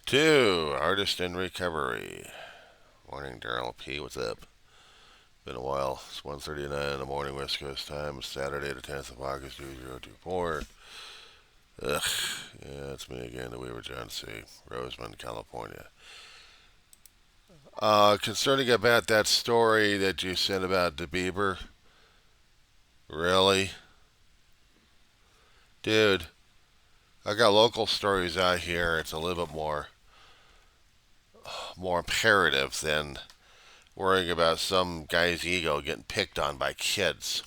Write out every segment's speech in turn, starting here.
Two, artist in recovery. Morning, Darryl P. What's up? Been a while. It's 1:39 in the morning, West Coast time. It's Saturday, the 10th of August, 2024. Ugh. Yeah, it's me again, the Weaver John C. Roseman, California. Concerning about that story that you sent about the BIEBER. Really? Dude, I got local stories out here. It's a little bit more imperative than worrying about some guy's ego getting picked on by kids.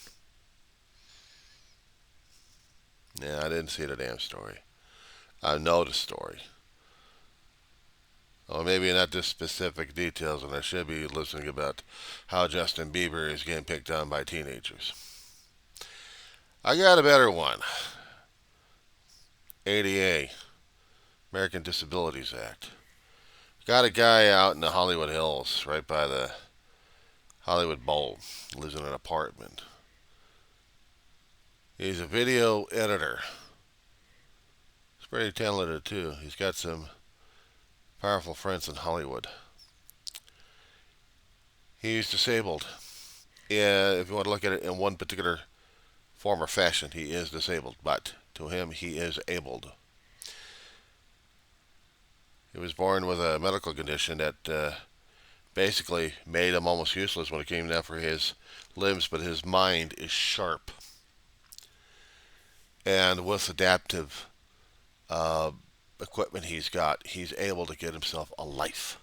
Yeah, I didn't see the damn story. I know the story. Well, maybe not this specific details, and I should be listening about how Justin Bieber is getting picked on by teenagers. I got a better one. ADA, American Disabilities Act. Got a guy out in the Hollywood Hills, right by the Hollywood Bowl. Lives in an apartment. He's a video editor. He's pretty talented too. He's got some powerful friends in Hollywood. He's disabled. Yeah, if you want to look at it in one particular form or fashion, he is disabled. But to him, he is abled. He was born with a medical condition that basically made him almost useless when it came down for his limbs, but his mind is sharp. And with adaptive uh, equipment he's able to get himself a life.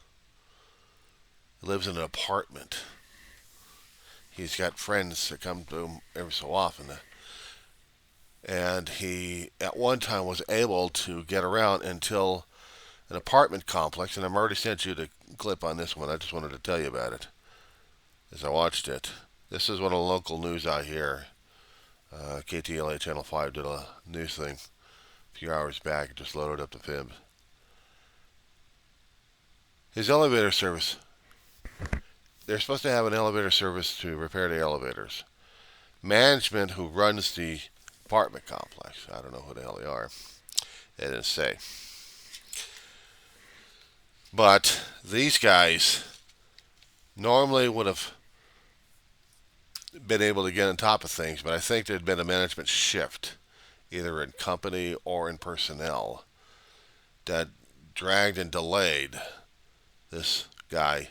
He lives in an apartment. He's got friends that come to him every so often. And he, at one time, was able to get around until an apartment complex. And I've already sent you the clip on this one. I just wanted to tell you about it as I watched it. This is one of the local news out here. KTLA Channel 5 did a news thing a few hours back. It just loaded up the fib. His elevator service. They're supposed to have an elevator service to repair the elevators. Management who runs the apartment complex. I don't know who the hell they are. They didn't say. But these guys normally would have been able to get on top of things, but I think there'd been a management shift, either in company or in personnel, that dragged and delayed this guy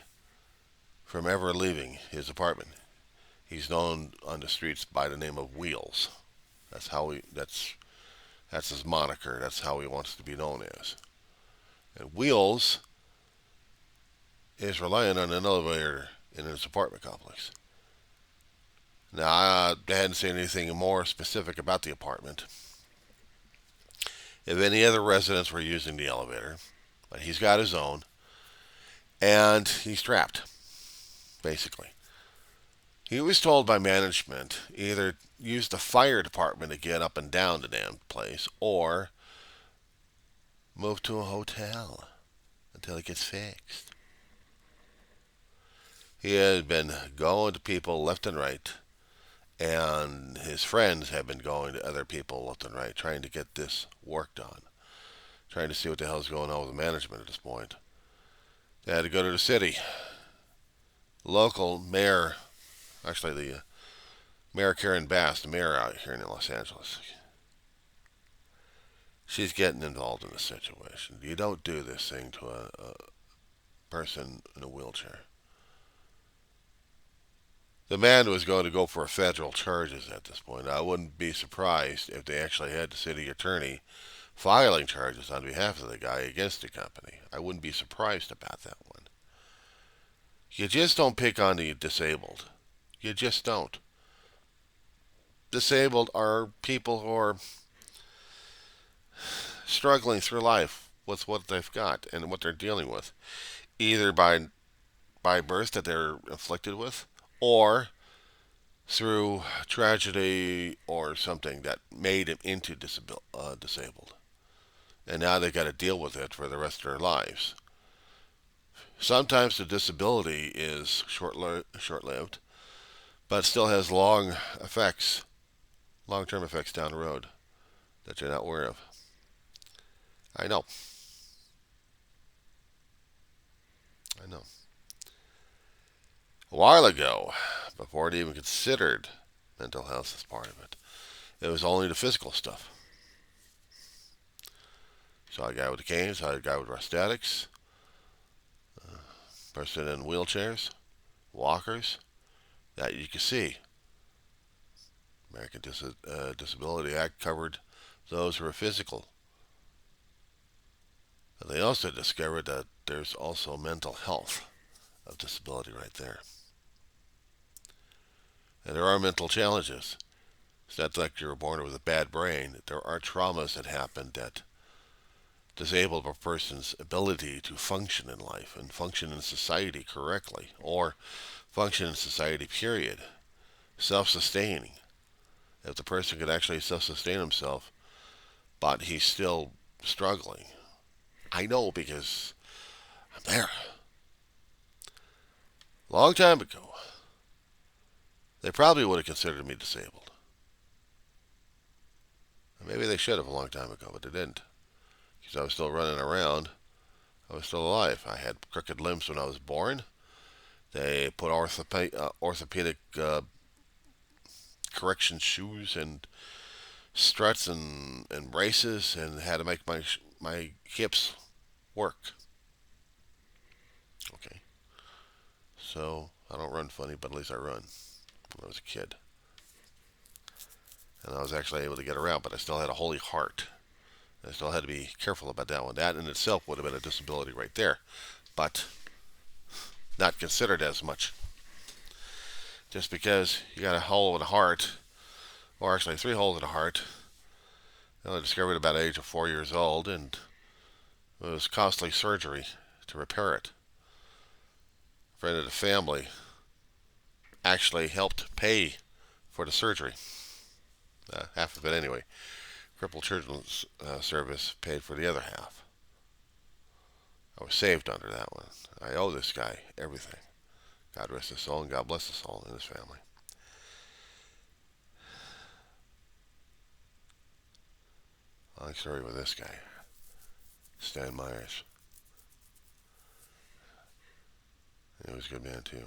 from ever leaving his apartment. He's known on the streets by the name of Wheels. That's his moniker. That's how he wants to be known as. And Wheels is relying on an elevator in his apartment complex. Now, I hadn't seen anything more specific about the apartment. If any other residents were using the elevator, but he's got his own, and he's trapped, basically. He was told by management either use the fire department to get up and down the damn place, or move to a hotel until it gets fixed. He had been going to people left and right, and his friends have been going to other people left and right, trying to get this work done, trying to see what the hell's going on with the management at this point. They had to go to the city. Local mayor, actually the Mayor Karen Bass, the mayor out here in Los Angeles, she's getting involved in the situation. You don't do this thing to a person in a wheelchair. The man was going to go for federal charges at this point. I wouldn't be surprised if they actually had the city attorney filing charges on behalf of the guy against the company. I wouldn't be surprised about that one. You just don't pick on the disabled. You just don't. Disabled are people who are struggling through life with what they've got and what they're dealing with, either by birth that they're afflicted with, or through tragedy or something that made them into disabled. And now they got to deal with it for the rest of their lives. Sometimes the disability is short-lived, but still has long-term effects down the road that you're not aware of. I know. a while ago, before it even considered mental health as part of it. It was only the physical stuff. Saw a guy with a cane, saw a guy with prosthetics, person in wheelchairs, walkers. That you can see. American Disability Act covered those who are physical. But they also discovered that there's also mental health of disability right there. And there are mental challenges. It's not like you were born with a bad brain. There are traumas that happen that disable a person's ability to function in life and function in society correctly, or function in society, period. Self-sustaining. If the person could actually self-sustain himself, but he's still struggling. I know because I'm there. Long time ago, they probably would have considered me disabled. Maybe they should have a long time ago, but they didn't. Because I was still running around. I was still alive. I had crooked limbs when I was born. They put orthopedic correction shoes and struts and braces and had to make my hips work. Okay. So I don't run funny, but at least I run. When I was a kid. And I was actually able to get around, but I still had a holy heart. I still had to be careful about that one. That in itself would have been a disability right there, but not considered as much. Just because you got a hole in the heart, or actually 3 holes in the heart, I discovered about the age of 4 years old, and it was costly surgery to repair it. A friend of the family actually helped pay for the surgery. Half of it anyway. Crippled Children's Service paid for the other half. I was saved under that one. I owe this guy everything. God rest his soul and God bless his soul and his family. Long story with this guy, Stan Myers. He was a good man too.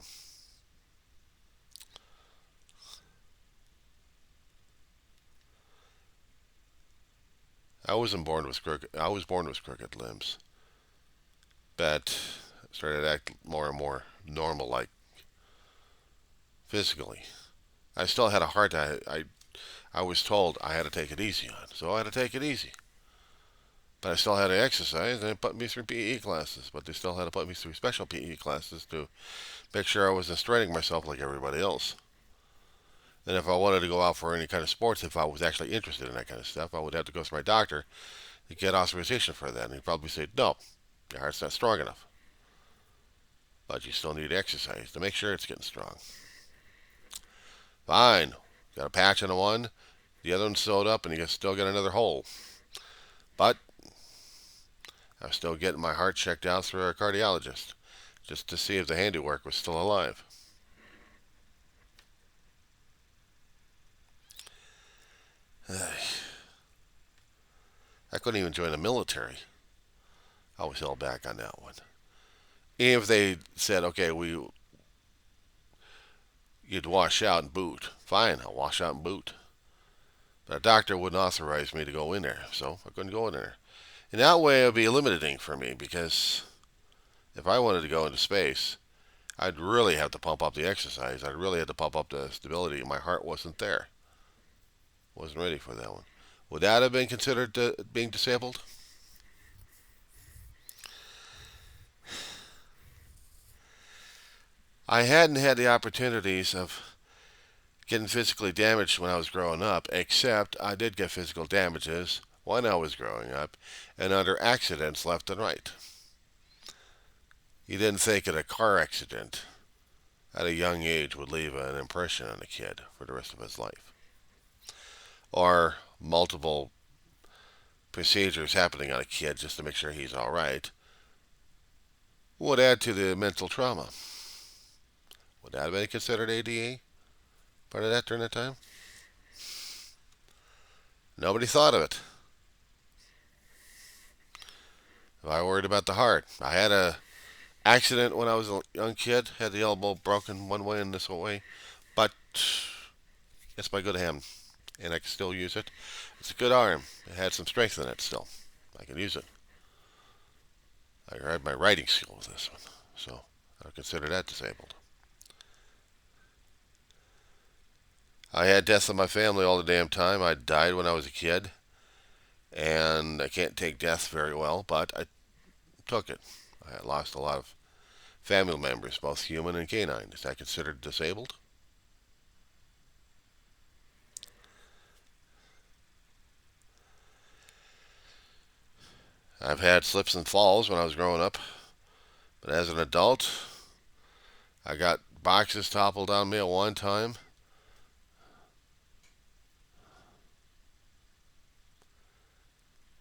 I was born with crooked limbs, but started to act more and more normal, like physically. I still had a hard time. I was told I had to take it easy on, so I had to take it easy. But I still had to exercise, and they put me through PE classes. But they still had to put me through special PE classes to make sure I wasn't straining myself like everybody else. And if I wanted to go out for any kind of sports, if I was actually interested in that kind of stuff, I would have to go to my doctor to get authorization for that. And he'd probably say, no, your heart's not strong enough. But you still need exercise to make sure it's getting strong. Fine. Got a patch on the one, the other one's sewed up, and you still got another hole. But I was still getting my heart checked out through a cardiologist just to see if the handiwork was still alive. I couldn't even join the military. I was held back on that one. If they said, okay, you'd wash out and boot, fine, I'll wash out and boot. But a doctor wouldn't authorize me to go in there, so I couldn't go in there. In that way, it would be limiting for me because if I wanted to go into space, I'd really have to pump up the exercise. I'd really have to pump up the stability. My heart wasn't there. Wasn't ready for that one. Would that have been considered being disabled? I hadn't had the opportunities of getting physically damaged when I was growing up, except I did get physical damages when I was growing up and under accidents left and right. You didn't think that a car accident at a young age would leave an impression on a kid for the rest of his life. Or multiple procedures happening on a kid just to make sure he's all right would add to the mental trauma. Would that have been considered ADA? Part of that during that time? Nobody thought of it. If I worried about the heart, I had Accident when I was a young kid. Had the elbow broken one way and this way. But it's my good hand, and I can still use it. It's a good arm. It had some strength in it still. I can use it. I had my writing skill with this one, so I consider that disabled. I had death in my family all the damn time. I died when I was a kid, and I can't take death very well, but I took it. I lost a lot of family members, both human and canine. Is that considered disabled? I've had slips and falls when I was growing up, but as an adult, I got boxes toppled on me at one time.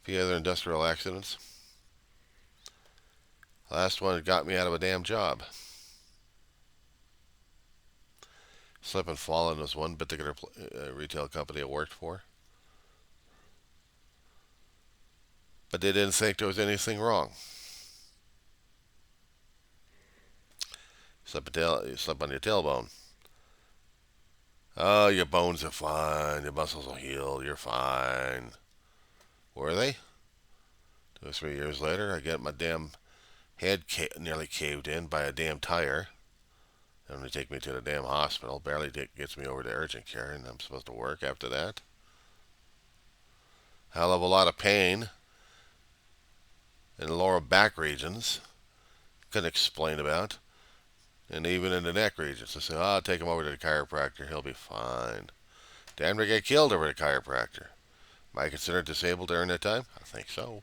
A few other industrial accidents. Last one got me out of a damn job. Slip and falling was one particular retail company I worked for. But they didn't think there was anything wrong. You slip on your tailbone. Oh, your bones are fine. Your muscles will heal. You're fine. Were they? 2 or 3 years later, I get my damn head nearly caved in by a damn tire. And they take me to the damn hospital. Barely gets me over to urgent care, and I'm supposed to work after that. Hell of a lot of pain in the lower back regions. Couldn't explain about. And even in the neck regions. I say, oh, I'll take him over to the chiropractor. He'll be fine. Damn near get killed over the chiropractor. Am I considered disabled during that time? I think so.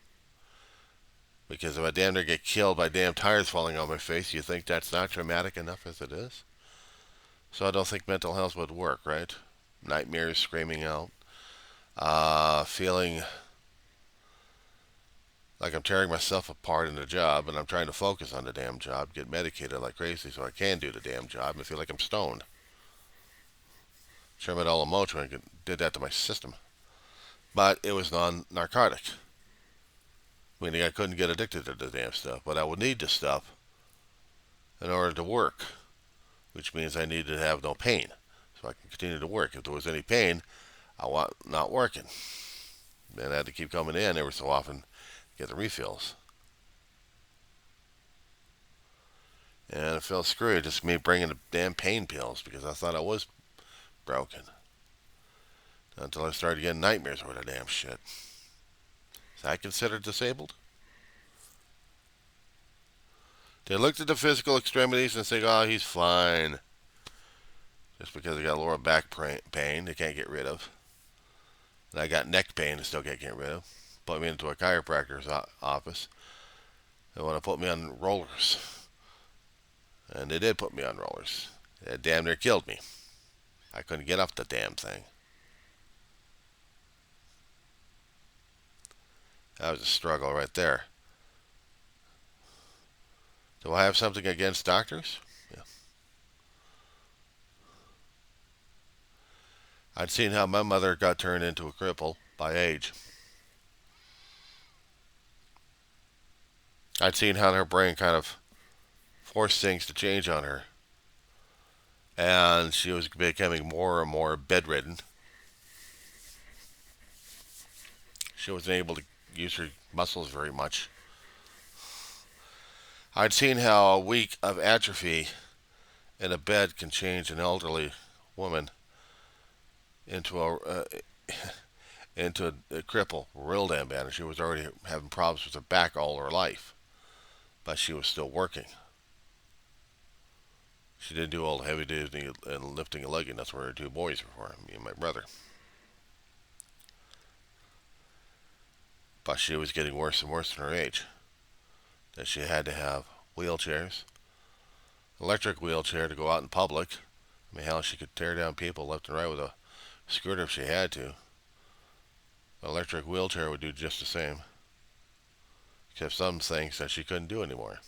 Because if I damn near get killed by damn tires falling on my face, you think that's not traumatic enough as it is? So I don't think mental health would work, right? Nightmares, screaming out, feeling like I'm tearing myself apart in the job, and I'm trying to focus on the damn job, get medicated like crazy so I can do the damn job, and feel like I'm stoned. Tramadol and Motrin did that to my system. But it was non-narcotic. Meaning I couldn't get addicted to the damn stuff, but I would need the stuff in order to work, which means I needed to have no pain, so I can continue to work. If there was any pain, I was not working. And I had to keep coming in every so often to get the refills. And I felt screwed, just me bringing the damn pain pills because I thought I was broken. Until I started getting nightmares over the damn shit. Is that considered disabled? They looked at the physical extremities and say, oh, he's fine. Just because I got lower back pain they can't get rid of. And I got neck pain they still can't get rid of. Put me into a chiropractor's office. They want to put me on rollers. And they did put me on rollers. They damn near killed me. I couldn't get up the damn thing. That was a struggle right there. Do I have something against doctors? Yeah. I'd seen how my mother got turned into a cripple by age. I'd seen how her brain kind of forced things to change on her. And she was becoming more and more bedridden. She wasn't able to use her muscles very much. I'd seen how a week of atrophy in a bed can change an elderly woman into a cripple real damn bad. And she was already having problems with her back all her life, but she was still working. She didn't do all the heavy duty and lifting and lugging. That's where her two boys were for, me and my brother. But she was getting worse and worse in her age. That she had to have wheelchairs, electric wheelchair to go out in public. I mean, hell, she could tear down people left and right with a scooter if she had to. An electric wheelchair would do just the same. Except some things that she couldn't do anymore.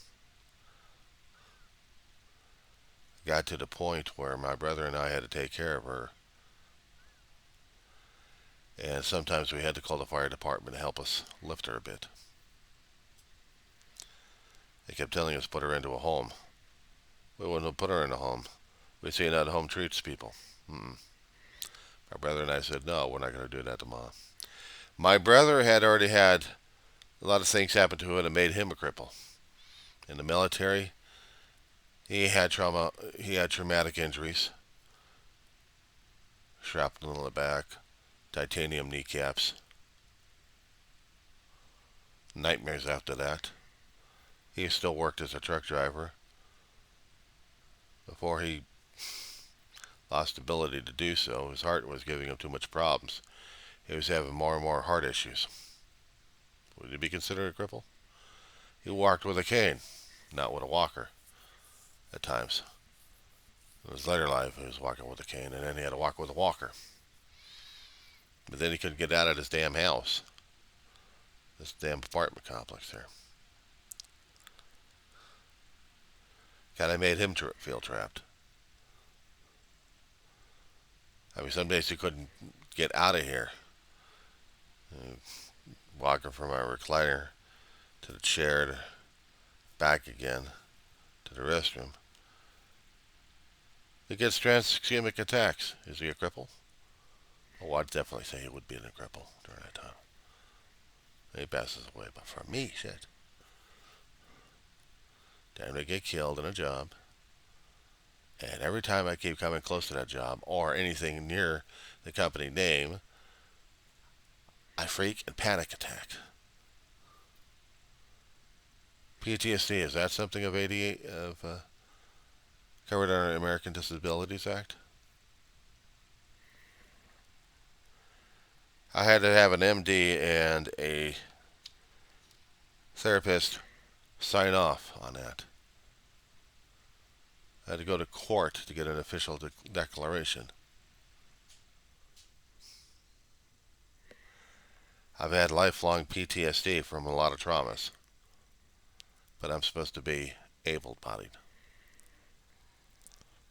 Got to the point where my brother and I had to take care of her. And sometimes we had to call the fire department to help us lift her a bit. kept telling us to put her into a home. We wouldn't put her in a home. We'd say how the home treats people. My brother and I said, no, we're not going to do that to Mom. My brother had already had a lot of things happen to him that made him a cripple. In the military, he had trauma. He had traumatic injuries, shrapnel in the back, titanium kneecaps, nightmares after that. He still worked as a truck driver before he lost ability to do so. His heart was giving him too much problems. He was having more and more heart issues. Would he be considered a cripple? He walked with a cane, not with a walker at times. In his later life, he was walking with a cane, and then he had to walk with a walker. But then he couldn't get out of this damn house, this damn apartment complex there. Kind of made him feel trapped. I mean, some days he couldn't get out of here. Walking from our recliner to the chair, to back again to the restroom. He gets transiemic attacks. Is he a cripple? Oh, I'd definitely say he would be a cripple during that time. He passes away, but for me, shit. Time to get killed in a job. And every time I keep coming close to that job or anything near the company name, I freak and panic attack. PTSD, is that something of covered under the American Disabilities Act? I had to have an MD and a therapist sign off on that. I had to go to court to get an official declaration. I've had lifelong PTSD from a lot of traumas, but I'm supposed to be able-bodied.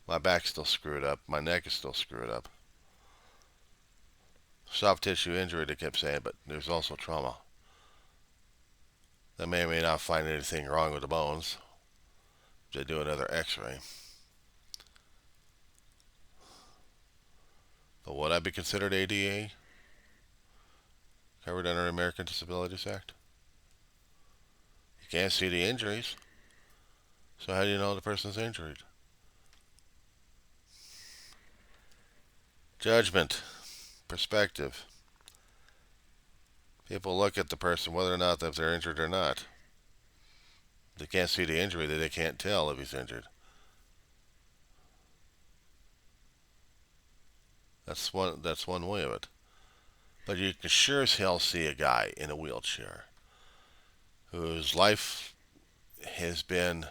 My back's still screwed up. My neck is still screwed up. Soft tissue injury, they kept saying, but there's also trauma. They may or may not find anything wrong with the bones. They do another x-ray. But would I be considered ADA? Covered under the American Disabilities Act? You can't see the injuries. So how do you know the person's injured? Judgment. Perspective. People look at the person whether or not if they're injured or not. They can't see the injury, they can't tell if he's injured. That's one way of it. But you can sure as hell see a guy in a wheelchair whose life has been...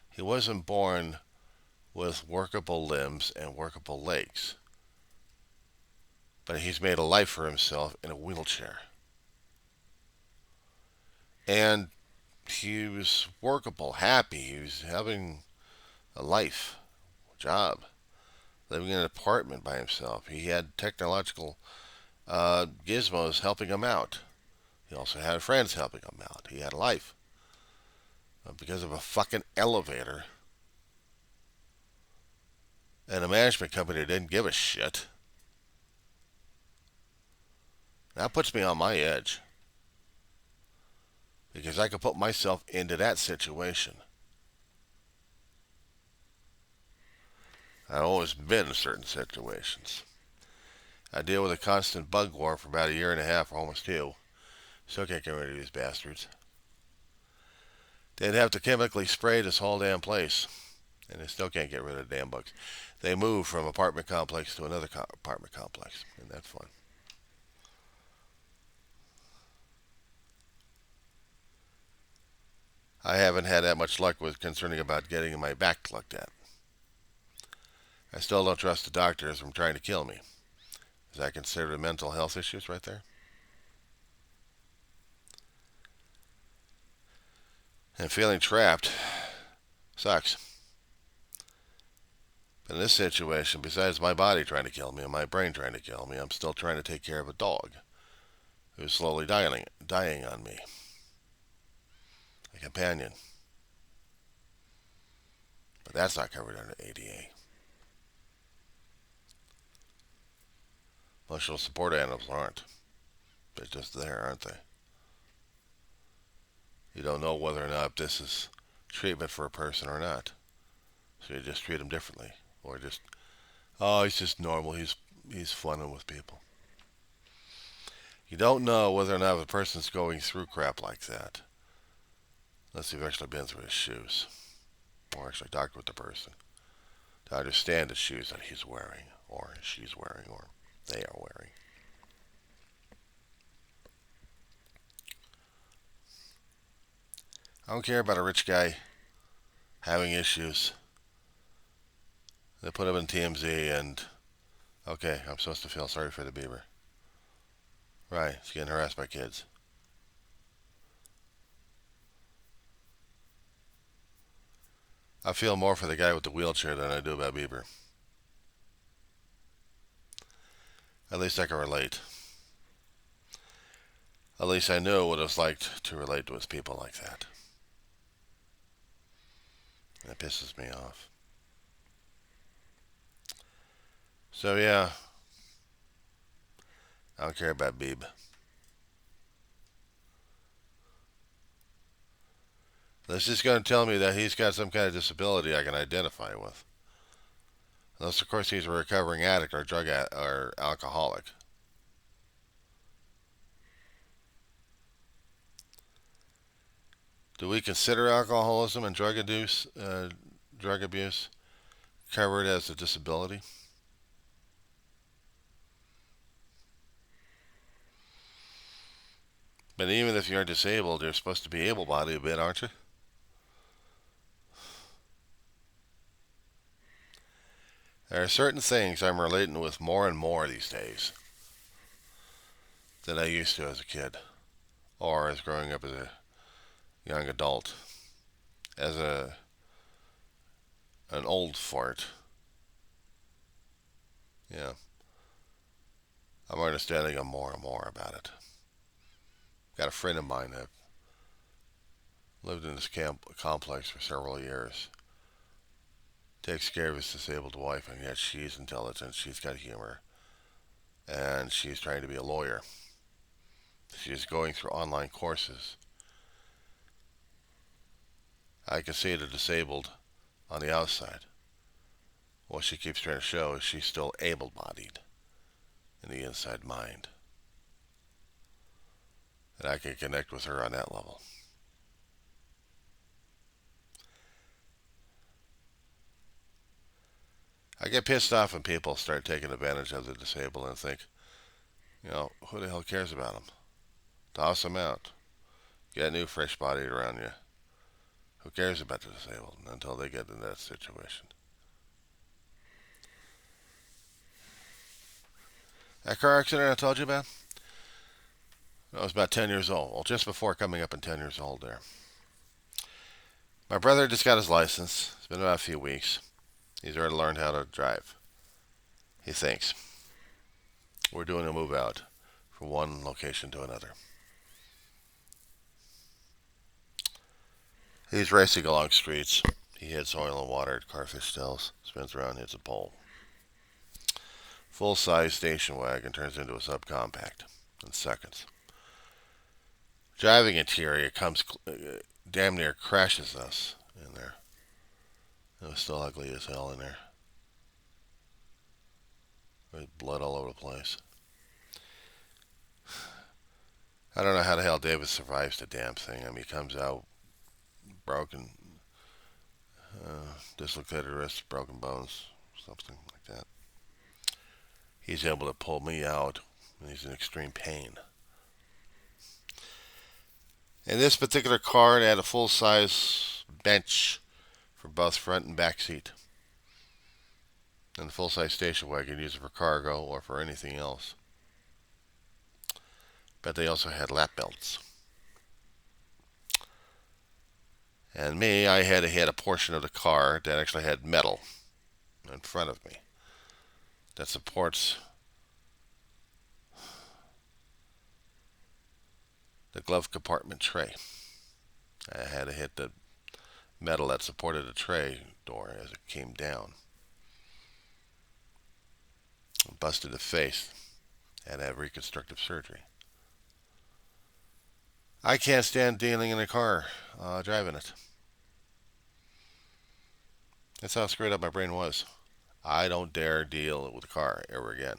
He wasn't born with workable limbs and workable legs, but he's made a life for himself in a wheelchair. And he was workable, happy. He was having a life, a job, living in an apartment by himself. He had technological gizmos helping him out. He also had friends helping him out. He had a life. But because of a fucking elevator and a management company that didn't give a shit, that puts me on my edge. Because I could put myself into that situation. I've always been in certain situations. I deal with a constant bug war for about a year and a half, or almost two. Still can't get rid of these bastards. They'd have to chemically spray this whole damn place, and they still can't get rid of the damn bugs. They move from apartment complex to another apartment complex, and that's fun. I haven't had that much luck with concerning about getting my back looked at. I still don't trust the doctors from trying to kill me. Is that considered mental health issues right there? And feeling trapped sucks. But in this situation, besides my body trying to kill me and my brain trying to kill me, I'm still trying to take care of a dog who's slowly dying on me. companion. But that's not covered under ADA. Emotional support animals aren't. They're just there, aren't they? You don't know whether or not this is treatment for a person or not. So you just treat them differently. Or just, oh, he's just normal. He's funning with people. You don't know whether or not the person's going through crap like that unless you've actually been through his shoes or actually talked with the person to understand the shoes that he's wearing or she's wearing or they are wearing. I don't care about a rich guy having issues. They put him in TMZ and, okay, I'm supposed to feel sorry for the Bieber. Right, he's getting harassed by kids. I feel more for the guy with the wheelchair than I do about Bieber. At least I can relate. At least I know what it's like to relate with people like that. That pisses me off. So yeah, I don't care about Beeb. This is going to tell me that he's got some kind of disability I can identify with. Unless, of course, he's a recovering addict or or alcoholic. Do we consider alcoholism and drug abuse covered as a disability? But even if you're disabled, you're supposed to be able-bodied a bit, aren't you? There are certain things I'm relating with more and more these days than I used to as a kid or as growing up as a young adult. As an old fart. Yeah. I'm understanding more and more about it. Got a friend of mine that lived in this complex for several years. Takes care of his disabled wife, and yet she's intelligent, she's got humor, and she's trying to be a lawyer. She's going through online courses. I can see the disabled on the outside. What she keeps trying to show is she's still able-bodied in the inside mind. And I can connect with her on that level. I get pissed off when people start taking advantage of the disabled and think, who the hell cares about them? Toss them out. Get a new fresh body around you. Who cares about the disabled until they get in that situation? That car accident I told you about? I was about 10 years old. Well, just before coming up in 10 years old there. My brother just got his license. It's been about a few weeks. He's already learned how to drive. He thinks. We're doing a move out from one location to another. He's racing along streets. He hits oil and water at Carfish Stills, spins around, hits a pole. Full-size station wagon turns into a subcompact in seconds. Driving interior comes damn near crashes us in there. It was still ugly as hell in there. With blood all over the place. I don't know how the hell David survives the damn thing. I mean, he comes out broken, dislocated wrists, broken bones, something like that. He's able to pull me out, and he's in extreme pain. In this particular car, it had a full-size bench for both front and back seat. And the full-size station wagon used it for cargo or for anything else. But they also had lap belts. And me, I had to hit a portion of the car that actually had metal in front of me that supports the glove compartment tray. I had to hit the metal that supported the tray door as it came down. Busted the face. Had to have reconstructive surgery. I can't stand dealing in a car, driving it. That's how screwed up my brain was. I don't dare deal with a car ever again.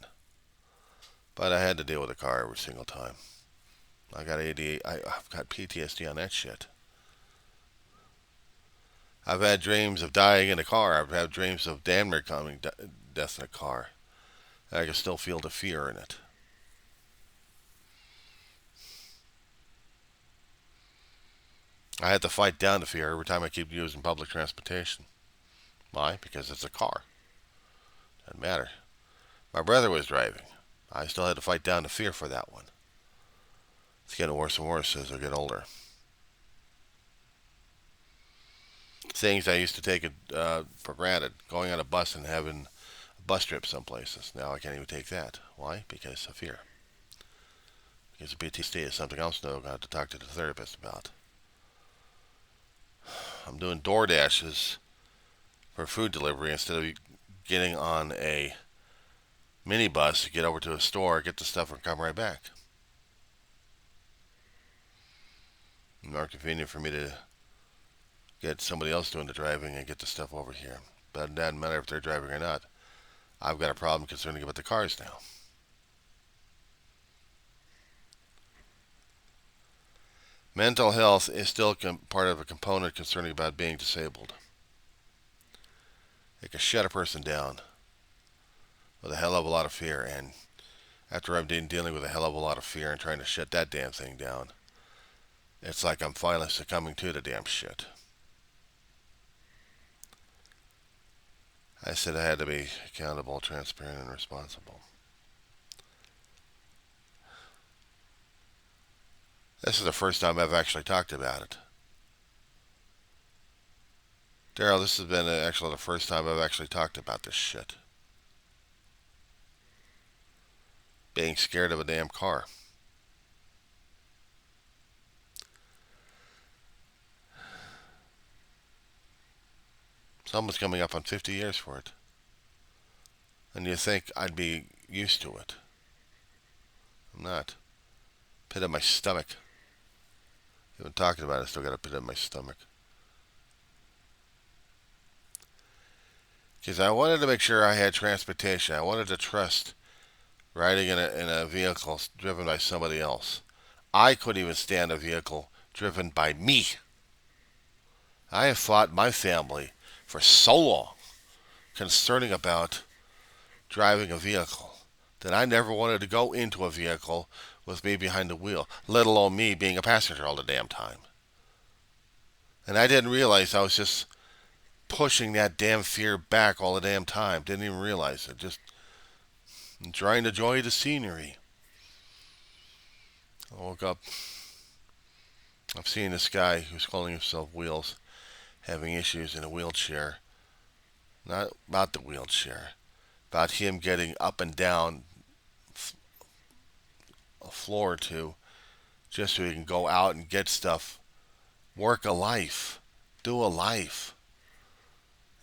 But I had to deal with a car every single time. I got I've got PTSD on that shit. I've had dreams of dying in a car. I've had dreams of damn near coming death in a car. And I can still feel the fear in it. I had to fight down the fear every time I keep using public transportation. Why? Because it's a car. Doesn't matter. My brother was driving. I still had to fight down the fear for that one. It's getting worse and worse as I get older. Things I used to take for granted, going on a bus and having a bus trip some places. Now I can't even take that. Why? Because of fear. Because of PTSD is something else now I have to talk to the therapist about. I'm doing door dashes for food delivery instead of getting on a minibus to get over to a store, get the stuff, and come right back. More convenient for me to get somebody else doing the driving and get the stuff over here. But it doesn't matter if they're driving or not. I've got a problem concerning about the cars now. Mental health is still part of a component concerning about being disabled. It can shut a person down with a hell of a lot of fear, and after I've been dealing with a hell of a lot of fear and trying to shut that damn thing down, it's like I'm finally succumbing to the damn shit. I said I had to be accountable, transparent, and responsible. This is the first time I've actually talked about it. Darryl, this has been actually the first time I've actually talked about this shit. Being scared of a damn car. Someone's coming up on 50 years for it. And you think I'd be used to it. I'm not. Pit of my stomach. Even talking about it, I still got a pit in my stomach. Because I wanted to make sure I had transportation. I wanted to trust riding in a vehicle driven by somebody else. I couldn't even stand a vehicle driven by me. I have fought my family for so long concerning about driving a vehicle that I never wanted to go into a vehicle with me behind the wheel, let alone me being a passenger all the damn time. And I didn't realize I was just pushing that damn fear back all the damn time. Didn't even realize it. Just trying to enjoy the scenery. I woke up. I've seen this guy who's calling himself Wheels having issues in a wheelchair. Not about the wheelchair. About him getting up and down a floor or two just so he can go out and get stuff. Work a life. Do a life.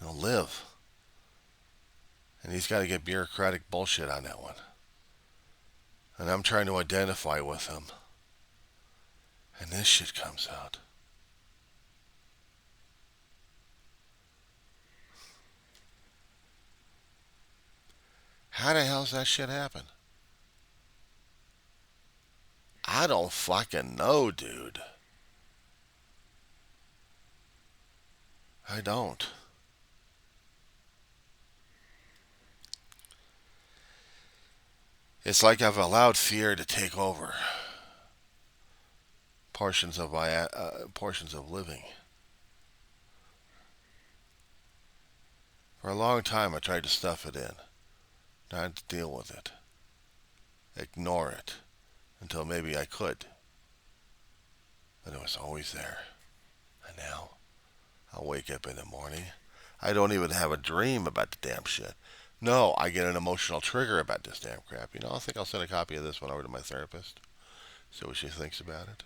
Live. And he's got to get bureaucratic bullshit on that one. And I'm trying to identify with him. And this shit comes out. How the hell's that shit happen? I don't fucking know, dude. I don't. It's like I've allowed fear to take over portions of my portions of living. For a long time, I tried to stuff it in, not to deal with it, ignore it, until maybe I could. But it was always there. And now, I'll wake up in the morning. I don't even have a dream about the damn shit. No, I get an emotional trigger about this damn crap. I think I'll send a copy of this one over to my therapist. See what she thinks about it.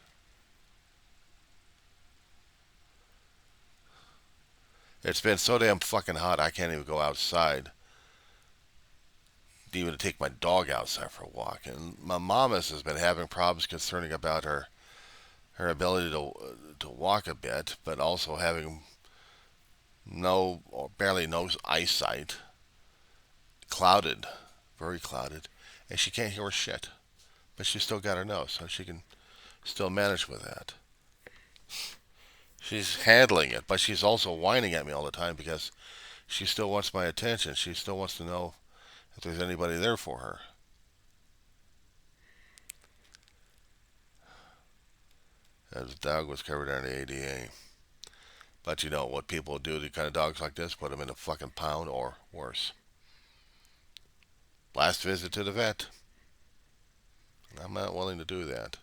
It's been so damn fucking hot, I can't even go outside, even to take my dog outside for a walk. And my mom has been having problems concerning about her ability to walk a bit, but also having no or barely no eyesight, clouded, very clouded, and she can't hear shit. But she still got her nose, so she can still manage with that. She's handling it, but she's also whining at me all the time because she still wants my attention. She still wants to know if there's anybody there for her. As the dog was covered under the ADA. But you know what people do to kind of dogs like this? Put them in a fucking pound or worse. Last visit to the vet. I'm not willing to do that.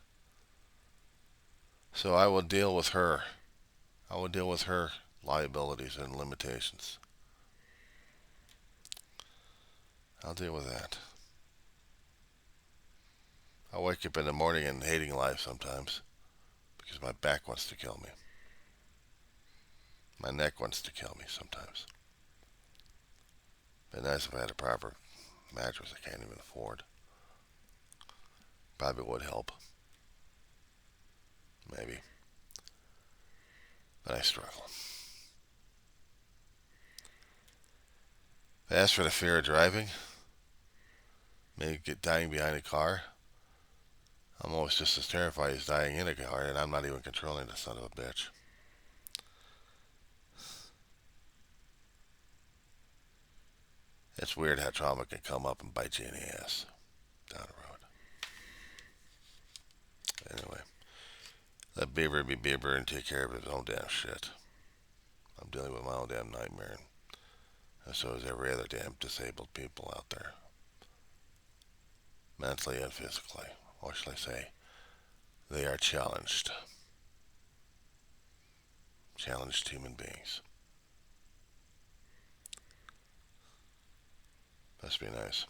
So I will deal with her. I will deal with her liabilities and limitations. I'll deal with that. I wake up in the morning and hating life sometimes because my back wants to kill me. My neck wants to kill me sometimes. It'd be nice if I had a proper mattress I can't even afford. Probably would help. Maybe. But I struggle. As for the fear of driving, maybe dying behind a car, I'm almost just as terrified as dying in a car, and I'm not even controlling the son of a bitch. It's weird how trauma can come up and bite you in the ass down the road. Anyway, let Bieber be Bieber and take care of his own damn shit. I'm dealing with my own damn nightmare, and so is every other damn disabled people out there. Mentally and physically. Or shall I say, they are challenged. Challenged human beings. Must be nice.